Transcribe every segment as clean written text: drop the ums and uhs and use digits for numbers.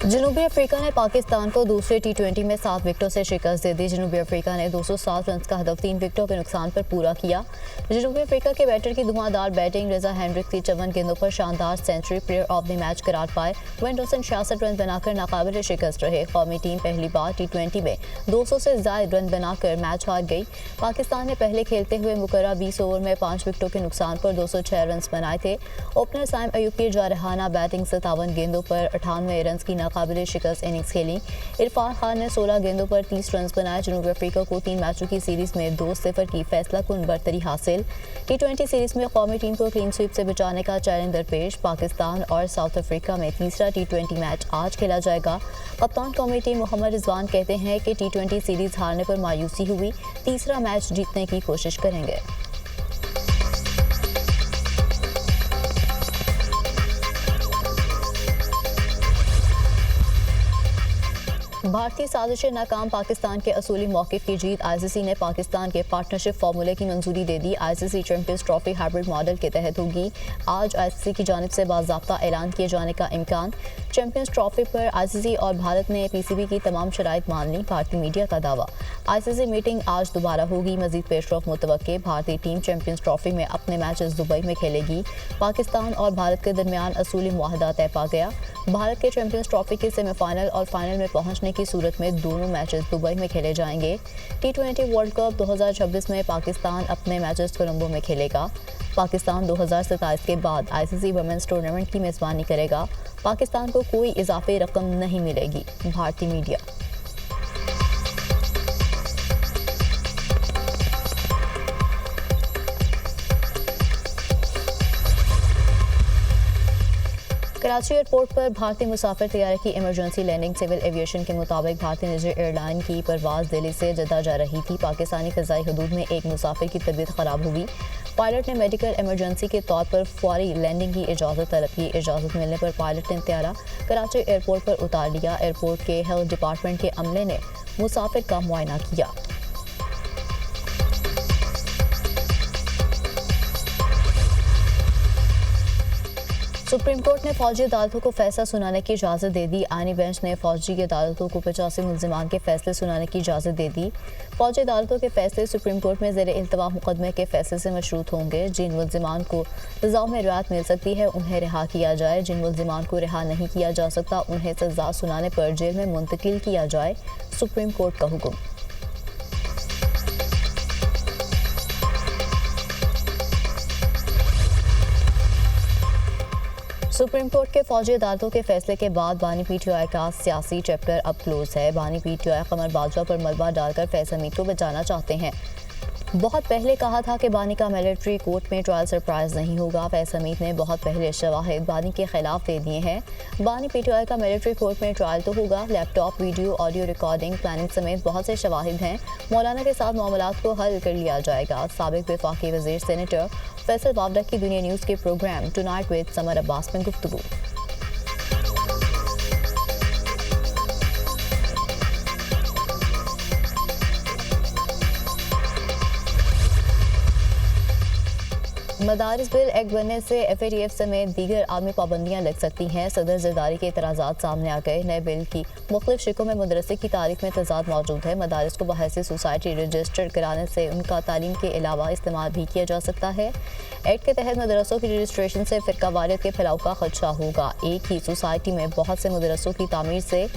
जनूबी अफ्रीका ने पाकिस्तान को दूसरे टी20 में 7 विकेटों से शिकस्त दे दी। जनूबी अफ्रीका ने 207 रन का हदफ 3 विकेटों के नुकसान पर पूरा किया। जनूबी अफ्रीका के बैटर की धुआंधार बैटिंग, रजा हेनरिक की 54 गेंदों पर शानदार century, player of the match करार पाए। वेंडरसन 66 रन बनाकर नाकाबिल शिकस्त रहे। कौमी टीम पहली बार टी20 में 200 से ज्यादा रन बनाकर मैच हार गई। पाकिस्तान ने पहले खेलते हुए मुकर्रर 20 ओवर में 5 विकेटों के नुकसान पर 206 रन बनाए थे। ओपनर साइम अयूब की जारहाना बैटिंग 57 गेंदों पर 98 रन की नाकाबिल शिकस्त इनिंग्स खेली। इरफान खान ने 16 गेंदों पर 30 रन बनाए। जनूबी अफ्रीका को 3 मैचों की सीरीज में 2-0 की फैसलाकुन बरतरी हासिल। टी20 सीरीज में कौमी टीम को क्लीन स्वीप से बचाने का चैलेंज दरपेश। पाकिस्तान और साउथ अफ्रीका में तीसरा टी20 मैच आज खेला जाएगा। कप्तान कौमी टीम मोहम्मद रिजवान कहते हैं कि टी20 सीरीज हारने पर मायूसी हुई, तीसरा मैच जीतने की कोशिश करेंगे। भारतीय साजिशें नाकाम, पाकिस्तान के असूली मौक़िफ़ की जीत। आईसीसी ने पाकिस्तान के पार्टनरशिप फार्मूले की मंजूरी दे दी। ICC champions trophy hybrid model के तहत होगी। आज आईसीसी की जानिब से बाज़ाब्ता ऐलान किए जाने का इम्कान। चैंपियंस ट्रॉफी पर आईसीसी और भारत ने पीसीबी की तमाम शराइत मान ली, भारतीय मीडिया का दावा। आईसीसी मीटिंग आज दोबारा होगी, मज़ीद पेशरफ मुतवक्के। भारतीय टीम चैंपियंस ट्रॉफी में अपने मैचेस दुबई में खेलेगी। पाकिस्तान और भारत के दरमियान असूली मुआहदा तय पा गया। भारत के चैंपियंस ट्रॉफी के सेमीफाइनल और फाइनल में पहुंचने की सूरत में दोनों मैचेस दुबई में खेले जाएंगे। टी20 वर्ल्ड कप 2026 में पाकिस्तान अपने मैचेस कोलंबो में खेलेगा। पाकिस्तान 2027 के बाद आईसीसी वुमेन्स टूर्नामेंट की मेज़बानी करेगा। पाकिस्तान को कोई इजाफी रकम नहीं मिलेगी, भारतीय मीडिया। कराची एयरपोर्ट पर भारतीय मुसाफिर तैयारे की इमरजेंसी लैंडिंग। सिविल एविएशन के मुताबिक भारतीय निजी एयरलाइन की परवाज़ दिल्ली से जद्दा जा रही थी। पाकिस्तानी फ़ज़ाई हदूद में एक मुसाफिर की तबीयत ख़राब हुई। पायलट ने मेडिकल इमरजेंसी के तौर पर फौरी लैंडिंग की इजाज़त तलब की। इजाज़त मिलने पर पायलट ने त्यारा कराची एयरपोर्ट पर उतार लिया। एयरपोर्ट के हेल्थ डिपार्टमेंट के अमले ने मुसाफिर का मुआयना किया। सुप्रीम कोर्ट ने फौजी अदालतों को फैसला सुनाने की इजाज़त दे दी। आईनी बेंच ने फौजी अदालतों को 85 मुल्ज़िमान के फैसले सुनाने की इजाज़त दे दी। फौजी अदालतों के फैसले सुप्रीम कोर्ट में ज़ेर इल्तवा मुकदमे के फैसले से मशरूत होंगे। जिन मुल्ज़िमान को सज़ा में रियायत मिल सकती है उन्हें रिहा किया जाए। जिन मुल्ज़िमान को रिहा नहीं किया जा सकता उन्हें सज़ा सुनाने पर जेल में मुंतकिल किया जाए, सुप्रीम कोर्ट का हुक्म। सुप्रीम कोर्ट के फौजी अदालतों के फैसले के बाद बानी पीटीआई का सियासी चैप्टर अब क्लोज है। बानी पीटीआई कमर बाजवा पर मलबा डालकर फैसल मीत को बचाना चाहते हैं। बहुत पहले कहा था कि बानी का मिलिट्री कोर्ट में ट्रायल सरप्राइज नहीं होगा। फैसल मीत ने बहुत पहले शवाहिद बानी के खिलाफ दे दिए हैं। बानी पीटीआई का मिलिट्री कोर्ट में ट्रायल तो होगा। Laptop, video, audio recording, planning समेत बहुत से शवाहिद हैं। मौलाना के साथ मामलात को हल कर लिया जाएगा। साबिक वफाकी वज़ीर सेनेटर फैसल वावडा की दुनिया न्यूज़ के programme tonight with Samar Abbas में गुफ्तगू। मदारिस बिल एक्ट बनने से FATF समेत दीगर आलमी पाबंदियाँ लग सकती हैं। सदर जरदारी के एतराज़ात सामने आ गए। नए बिल की मुख्तलिफ शिकों में मदरसे की तारीख में तजाद मौजूद है। मदारिस को बहैसियत सोसाइटी रजिस्टर कराने से उनका तालीम के अलावा इस्तेमाल भी किया जा सकता है। एक्ट के तहत मदरसों की रजिस्ट्रेशन से फ़िरका वारियत के फैलाव का खदशा होगा। एक ही सोसाइटी में बहुत से मदरसों की तामीर से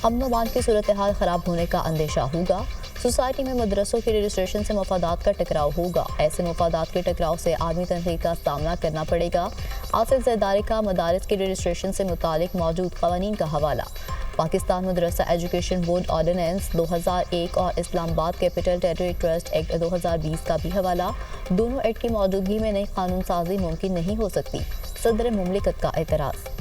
अमन व अमान की सूरत हाल ख़राब होने का अंदेशा होगा। सोसाइटी में मदरसों की रजिस्ट्रेशन से मफादात का टकराव होगा। ऐसे मफादात के टकराव से आदमी तनकीद का सामना करना पड़ेगा। आसिफ जरदारी का मदारिस की रजिस्ट्रेशन से मुतालिक मौजूद क़वानीन का हवाला। पाकिस्तान मदरसा एजुकेशन बोर्ड ऑर्डिनेंस 2001 और Islamabad capital territory trust act 2020 का भी हवाला। दोनों एक्ट की मौजूदगी में नई कानून साजी मुमकिन नहीं हो सकती, सदर मुमलिकत का एतराज़।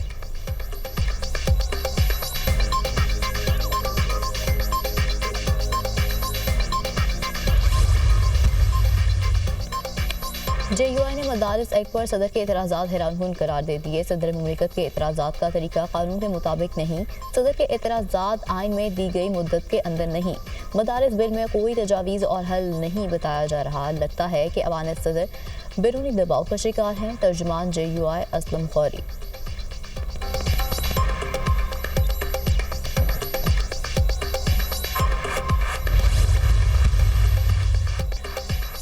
JUI ने मदारिस एक्ट पर सदर के एतराज़ात हैरानकुन करार दे दिए। सदर मुमलिकत के एतराज़ात का तरीका कानून के मुताबिक नहीं। सदर के एतराज़ात आइन में दी गई मुद्दत के अंदर नहीं। मदारिस बिल में कोई तजावीज़ और हल नहीं बताया जा रहा। लगता है कि अवान सदर बैरूनी दबाव का शिकार हैं। तर्जुमान JUI असलम खौरी।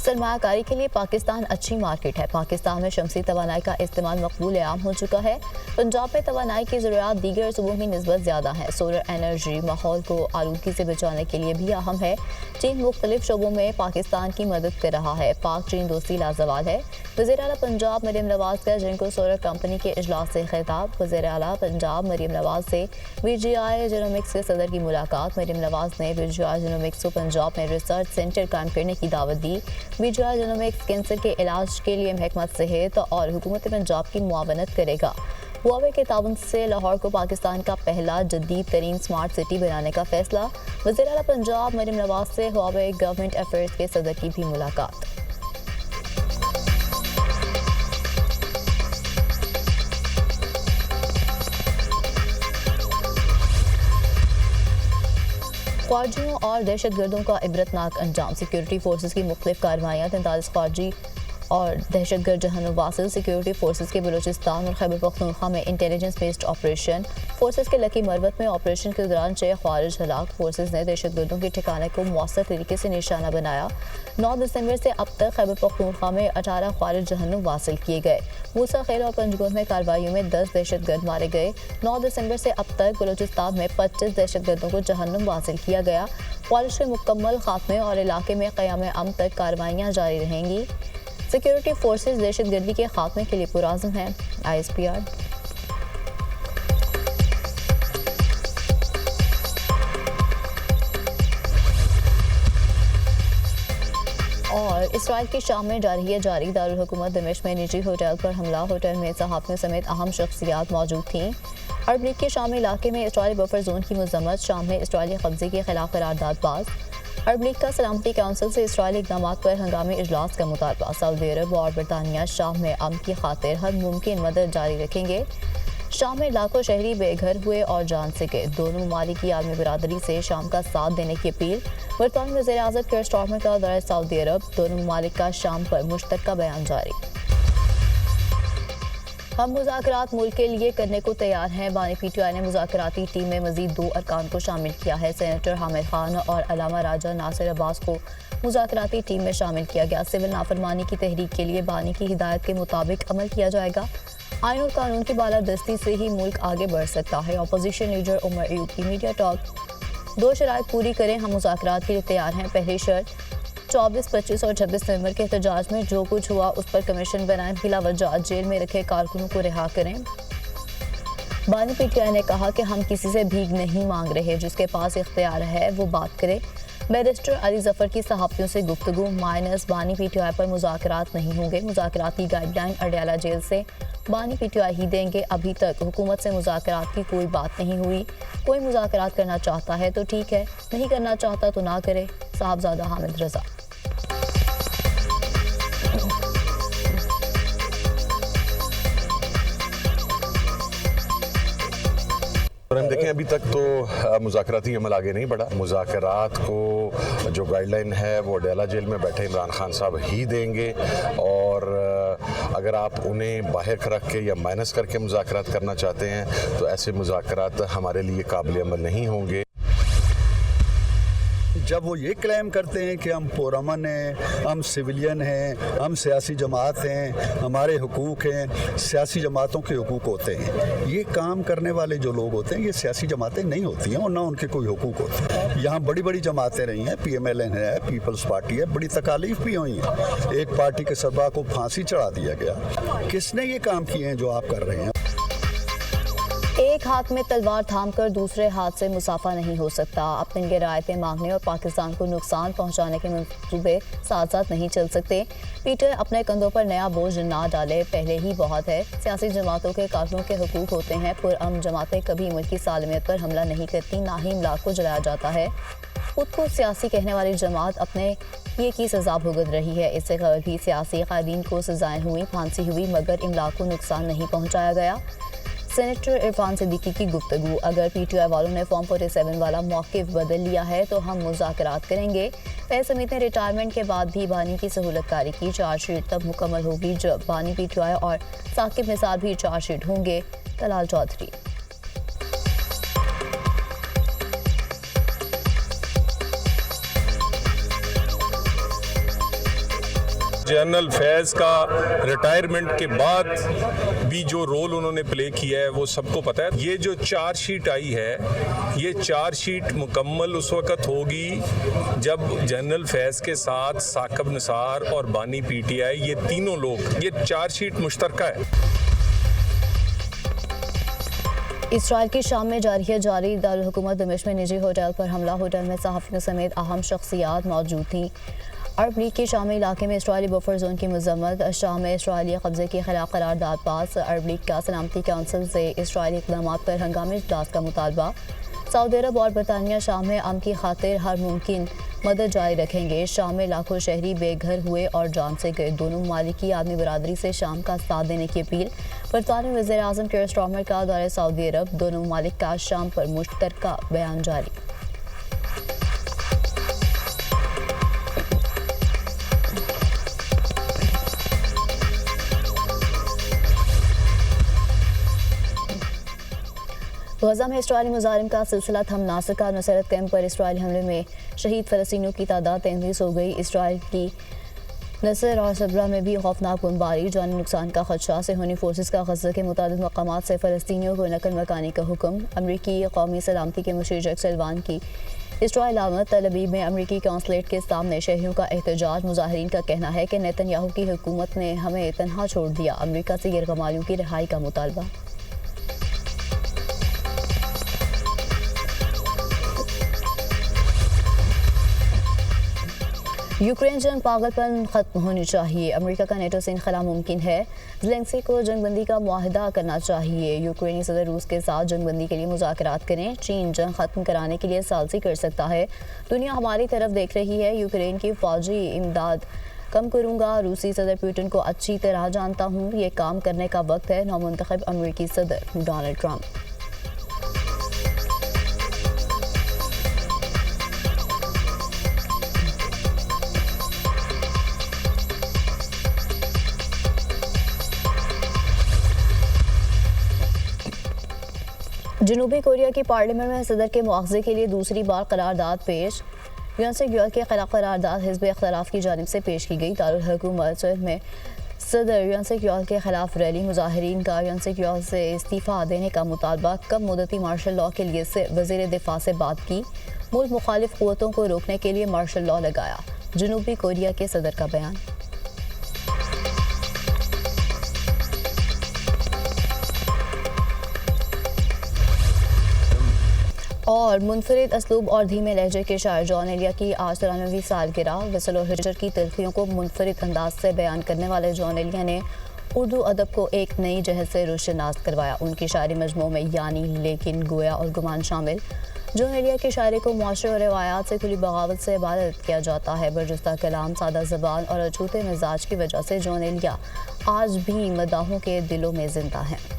सरमायाकारी के लिए पाकिस्तान अच्छी मार्केट है। पाकिस्तान में शमसी तवानाई का इस्तेमाल मकबूल आम हो चुका है। पंजाब में तवानाई की ज़रूरियात दीगर सूबों की निस्बत ज़्यादा है। सोलर एनर्जी माहौल को आलूगी से बचाने के लिए भी अहम है। चीन मुख्तलिफ शोबों में पाकिस्तान की मदद कर रहा है। पाक चीन दोस्ती लाजवाल है। वज़ीर आला पंजाब मरियम नवाज का जिनको सोलर कंपनी के इजलास से खिताब। वज़ीर आला पंजाब मरियम नवाज से BGI जेनोमिक्स के सदर की मुलाकात। मरियम नवाज ने BGI जेनोमिक्स को पंजाब में रिसर्च सेंटर कायम करने की दावत दी। BGI जेनोमिक्स कैंसर के इलाज के लिए महकमा सेहत और हुकूमत पंजाब की मुआवनत करेगा। हुआवे के ताउन से लाहौर को पाकिस्तान का पहला जदीद तरीन स्मार्ट सिटी बनाने का फैसला। वज़ीर आला पंजाब मरियम नवाज से हुआवे गवर्नमेंट अफेयर्स के सदर की भी मुलाकात। ख्वारजियों और दहशतगर्दों का इबरतनाक अंजाम। सिक्योरिटी फोर्सेस की मुख्तलिफ कार्रवाइयाँ 43 ख्वारजी और दहशतगर्द जहन्नुम वासिल। सिक्योरिटी फोर्सेस के बलूचिस्तान और खैबर पख्तूनख्वा में इंटेलिजेंस बेस्ड ऑपरेशन। फोर्सेस के लकी मरवत में ऑपरेशन के दौरान 6 ख्वारिज हलाक। फोर्सेस ने दहशतगर्दों के ठिकाने को मौसर तरीके से निशाना बनाया। 9 दिसंबर से अब तक खैबर पख्तूनख्वा में 18 ख्वारिज जहन्नुम वासिल किए गए। मूसा खेल और पंजगुल में कार्रवाइयों में 10 दहशतगर्द मारे गए। 9 दिसंबर से अब तक बलूचिस्तान में 25 दहशतगर्दों को जहन्नुम वासिल किया गया। ख्वारिज के मुकम्मल खात्मे और इलाके में क़याम अमन तक कार्रवाइयाँ जारी रहेंगी। सिक्योरिटी फोर्सेस दहशतगर्दी के खात्मे के लिए पुरआज़म हैं। ISPR। और इसराइल की शाम में जारी दारुल हुकूमत दमिश्क में निजी होटल पर हमला। होटल में सहाफ़ियों समेत अहम शख्सियात मौजूद थीं। अरब लीग के शामी इलाके में इसराइली बफर जोन की मजम्मत। शाम में इसराइली कब्जे के खिलाफ करारदाद पास। अरब लीग का सलामती काउंसिल से इसराइली इक़दामात पर हंगामी इजलास का मुतालबा। सऊदी अरब और बरतानिया शाम में अमन की खातिर हर मुमकिन मदद जारी रखेंगे। शाम में लाखों शहरी बेघर हुए और जान से गए। दोनों ममालिक की आलमी बिरादरी से शाम का साथ देने की अपील। बरतानी वज़ीर आज़म कीर स्टारमर का दौरा सऊदी अरब। दोनों ममालिक का शाम पर मुश्तरका बयान जारी। हम मुज़ाकरात मुल्क के लिए करने को तैयार हैं। बानी PTI ने मुज़ाकराती टीम में मज़ीद 2 अरकान को शामिल किया है। सेनेटर हामिद खान और अलामा राजा नासिर अब्बास को मुज़ाकराती टीम में शामिल किया गया। सिविल नाफरमानी की तहरीक के लिए बानी की हिदायत के मुताबिक अमल किया जाएगा। आइन और कानून की बालादस्ती से ही मुल्क आगे बढ़ सकता है। अपोजिशन लीडर उमर अयूब की मीडिया टॉक। 2 शराइत पूरी करें, हम मुज़ाकरात के लिए तैयार हैं। पहली शर्त 24, 25 और 26 नवंबर के एहतजाज में जो कुछ हुआ उस पर कमीशन बनाएं। बिला वजह जेल में रखे कारकुनों को रिहा करें। बानी PTI ने कहा कि हम किसी से भीख नहीं मांग रहे, जिसके पास इख्तियार है वो बात करे। बैरिस्टर अली जफर की सहाफ़ियों से गुफ्तगू। माइनस बानी PTI पर मुज़ाकरात नहीं होंगे। मुज़ाकराती गाइडलाइन अडयाला जेल से बानी PTI ही देंगे। अभी तक हुकूमत से मुज़ाकरात की कोई बात नहीं हुई। कोई मुज़ाकरात करना चाहता है तो ठीक है, नहीं करना चाहता तो ना करे। साहबजादा हामिद रजा। और हम देखें अभी तक तो मुज़ाकराती अमल आगे नहीं बढ़ा। मुज़ाकरात को जो गाइडलाइन है वो अडयाला जेल में बैठे इमरान खान साहब ही देंगे और अगर आप उन्हें बाहर रख के या माइनस करके मुज़ाकरात करना चाहते हैं तो ऐसे मुज़ाकरात हमारे लिए काबिल अमल नहीं होंगे। जब वो ये क्लेम करते हैं कि हम पुरअमन हैं, हम सिविलियन हैं, हम सियासी जमात हैं, हमारे हुकूक हैं, सियासी जमातों के हुकूक होते हैं। ये काम करने वाले जो लोग होते हैं ये सियासी जमातें नहीं होती हैं और ना उनके कोई हुकूक होते हैं। यहाँ बड़ी बड़ी जमातें रही हैं, PMLN है, पीपल्स पार्टी है, बड़ी तकालीफ भी हुई हैं। एक पार्टी के सरबराह को फांसी चढ़ा दिया गया। किसने ये काम किए हैं जो आप कर रहे हैं? एक हाथ में तलवार थामकर दूसरे हाथ से मुसाफा नहीं हो सकता। अपनी गैरायतें मांगने और पाकिस्तान को नुकसान पहुंचाने के मंसूबे साथ साथ नहीं चल सकते। PTI अपने कंधों पर नया बोझ ना डाले, पहले ही बहुत है। सियासी जमातों के कारकुनों के हुकूक होते हैं। पुरअमन जमातें कभी मुल्क की सालमियत पर हमला नहीं करती, ना ही इमलाक को जलाया जाता है। खुद को सियासी कहने वाली जमात अपने ये की सजा भुगत रही है। इससे कबल भी सियासी कायदीन को सजाएं हुई, फांसी हुई, मगर इमलाक को नुकसान नहीं पहुँचाया गया। सेनेटर इरफान सिद्दीकी की गुफ्तगू। अगर PTI वालों ने फॉर्म 47 वाला मौक़िफ़ बदल लिया है तो हम मुज़ाकरात करेंगे। फैज़ हमीद ने रिटायरमेंट के बाद भी बानी की सहूलतकारी की। चार्जशीट तब मुकम्मल होगी जब बानी PTI और साकिब निसार भी चार्जशीट होंगे। तलाल चौधरी। जनरल फैज़ का रिटायरमेंट के बाद भी जो रोल उन्होंने प्ले किया है वो सबको पता है। ये जो चार्जशीट आई है, ये चार्जशीट मुकम्मल उस वक़्त होगी जब जनरल फैज़ के साथ साकिब निसार और बानी पीटीआई, ये तीनों लोग, ये चार्जशीट मुश्तरका है। इसराइल की शाम में जारी दारुल हुकूमत दमिश्क में निजी होटल पर हमला। होटल में सहाफ़ियों समेत अहम शख्सियात मौजूद थीं। अरब लीग के शामी इलाके में इसराइली बफर जोन की मजम्मत। शाम में इसराइली कब्जे के खिलाफ करारदाद पास। अरब लीग का सलामती काउंसिल से इसराइली इक़दाम पर हंगामी इजलास का मुतालबा। सऊदी अरब और बरतानिया शाम में अमन की खातिर हर मुमकिन मदद जारी रखेंगे। शाम में लाखों शहरी बेघर हुए और जान से गए। दोनों ममालिक की आदमी बरादरी से शाम का साथ देने की अपील। बरतानिया वज़ीर आज़म कीर स्टारमर का दौरे सऊदी अरब। दोनों ममालिक का शाम पर मुश्तरका बयान जारी। गजा में इसराइली मुजाहिरीन का सिलसिला थम ना सका। नुसरत कैंप पर इसराइली हमले में शहीद फ़लस्तीनियों की तादाद 33 हो गई। इसराइल की नसर और सबरा में भी खौफनाक बमबारी। जानी नुकसान का खदशा से होनी फोर्सेस का गजा के मुताबिक मकामात से फ़लस्तीनियों को नकल मकानी का हुक्म। अमरीकी कौमी सलामती के मुशीर जैक सल्वान की इसराइल आमद। तल अवीव में अमरीकी कौंसलेट के सामने शहरियों का एहतजाज। मुजाहिरीन का कहना है कि नेतन्याहू की हुकूमत ने हमें तनहा छोड़ दिया। अमरीका से गिरगमालियों की रिहाई का मुतालबा। यूक्रेन जंग पागलपन खत्म होनी चाहिए। अमेरिका का नेटो से इनखला मुमकिन है। ज़ेलेंस्की को जंगबंदी का मुआहदा करना चाहिए। यूक्रेनी सदर रूस के साथ जंगबंदी के लिए मुज़ाकरात करें। चीन जंग खत्म कराने के लिए सालसी कर सकता है। दुनिया हमारी तरफ देख रही है। यूक्रेन की फौजी इमदाद कम करूंगा। रूसी सदर पुतिन को अच्छी तरह जानता हूँ। ये काम करने का वक्त है। नौमुंतखब अमेरिकी सदर डोनाल्ड ट्रंप। जनूबी कोरिया की पार्लियामेंट में सदर के मुआवजे के लिए दूसरी बार करारदाद पेश। यूएनसी यूएल के खिलाफ करारदाद हिज़्ब इख्तिलाफ की जानिब से पेश की गई। दारुल हुकूमत में सदर यूएनसी यूएल के खिलाफ रैली। मुजाहिरीन का यूएनसी यूएल से इस्तीफ़ा देने का मुतालबा। कम मुद्दती मार्शल लॉ के लिए से वज़ीर दिफा से बात की। मुल्क मुखालिफ क़ुव्वतों को रोकने के लिए मार्शल लॉ लगाया। जनूबी कोरिया के सदर का बयान। और मुनफरिद असलूब और धीमे लहजे के शायर जॉन एलिया की आज 93वीं सालगिरह। वसल और हिजर की तलखियों को मुनफरिद अंदाज से बयान करने वाले जॉन एलिया ने उर्दू अदब को एक नई जहत से रोशनास करवाया। उनकी शायरी मजमू में यानी, लेकिन, गोया और गुमान शामिल। जॉन एलिया की शायरी को मुआशरे और रवायात से खुली बगावत से इबादत किया जाता है। बरजुस्ता कलाम, सादा ज़बान और अछूते मिजाज की वजह से जॉन एलिया आज भी मदाहों के दिलों में जिंदा हैं।